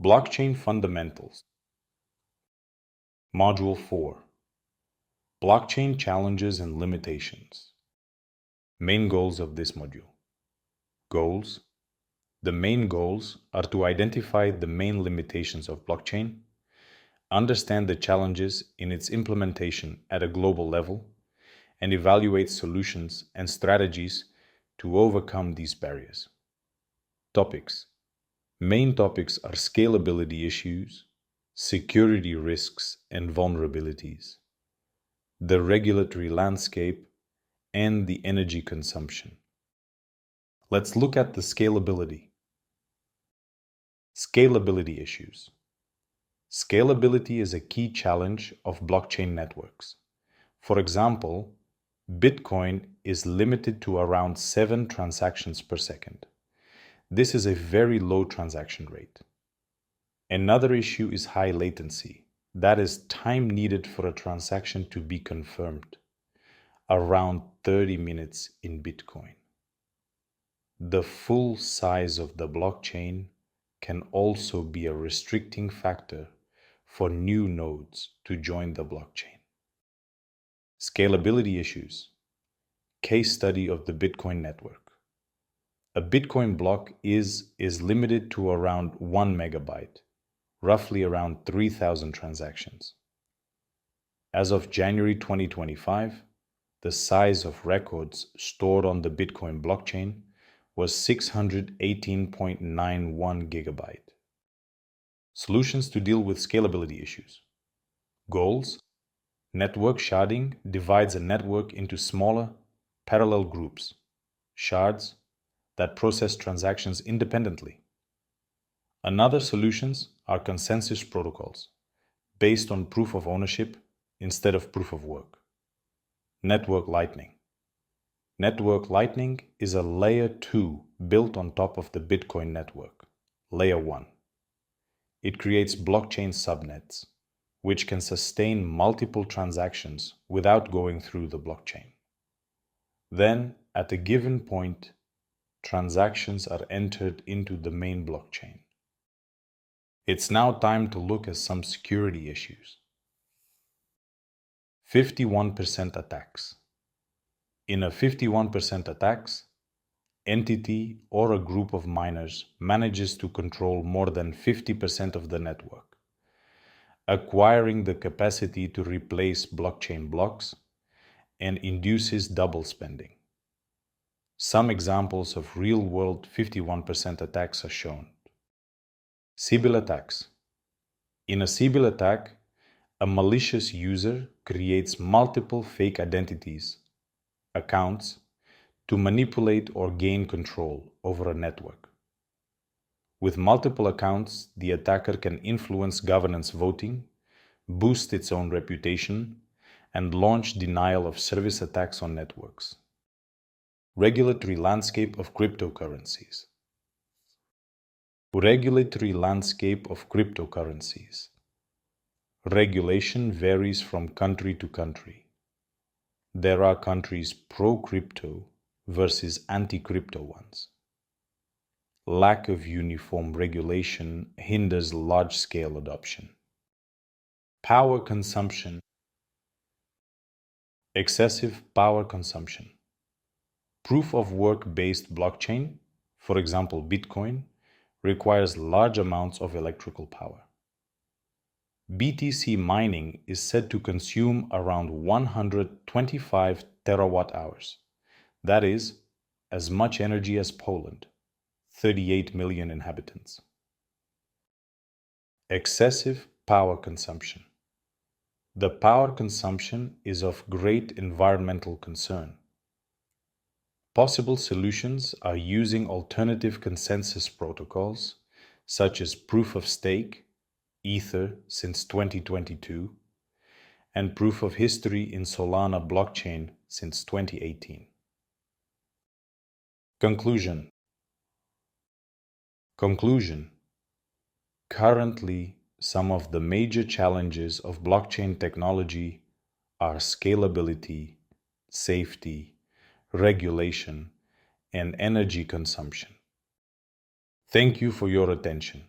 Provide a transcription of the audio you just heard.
Blockchain Fundamentals. Module 4. Blockchain Challenges and Limitations. Main goals of this module. Goals. The main goals are to identify the main limitations of blockchain, understand the challenges in its implementation at a global level, and evaluate solutions and strategies to overcome these barriers. Topics. Main topics are scalability issues, security risks and vulnerabilities, the regulatory landscape, and the energy consumption. Let's look at the scalability. Scalability issues. Scalability is a key challenge of blockchain networks. For example, Bitcoin is limited to around 7 transactions per second. This is a very low transaction rate. Another issue is high latency. That is time needed for a transaction to be confirmed, around 30 minutes in Bitcoin. The full size of the blockchain can also be a restricting factor for new nodes to join the blockchain. Scalability issues. Case study of the Bitcoin network. A Bitcoin block is limited to around 1 megabyte, roughly around 3,000 transactions. As of January 2025, the size of records stored on the Bitcoin blockchain was 618.91 gigabyte. Solutions to deal with scalability issues. Goals. Network sharding divides a network into smaller, parallel groups, shards, that process transactions independently. Another solutions are consensus protocols, based on proof of ownership instead of proof of work. Network Lightning. Network Lightning is a layer 2 built on top of the Bitcoin network, layer 1. It creates blockchain subnets, which can sustain multiple transactions without going through the blockchain. Then, at a given point, transactions are entered into the main blockchain. It's now time to look at some security issues. 51% attacks. In a 51% attacks, entity or a group of miners manages to control more than 50% of the network, acquiring the capacity to replace blockchain blocks and induces double spending. Some examples of real-world 51% attacks are shown. Sybil attacks. In a Sybil attack, a malicious user creates multiple fake identities, accounts, to manipulate or gain control over a network. With multiple accounts, the attacker can influence governance voting, boost its own reputation, and launch denial of service attacks on networks. Regulatory landscape of cryptocurrencies. Regulatory landscape of cryptocurrencies. Regulation varies from country to country. There are countries pro-crypto versus anti-crypto ones. Lack of uniform regulation hinders large-scale adoption. Power consumption. Excessive power consumption. Proof-of-work-based blockchain, for example Bitcoin, requires large amounts of electrical power. BTC mining is said to consume around 125 terawatt hours. That is, as much energy as Poland, 38 million inhabitants. Excessive power consumption. The power consumption is of great environmental concern. Possible solutions are using alternative consensus protocols, such as proof of stake, Ether since 2022, and proof of history in Solana blockchain since 2018. Conclusion. Currently, some of the major challenges of blockchain technology are scalability, safety, regulation, and energy consumption. Thank you for your attention.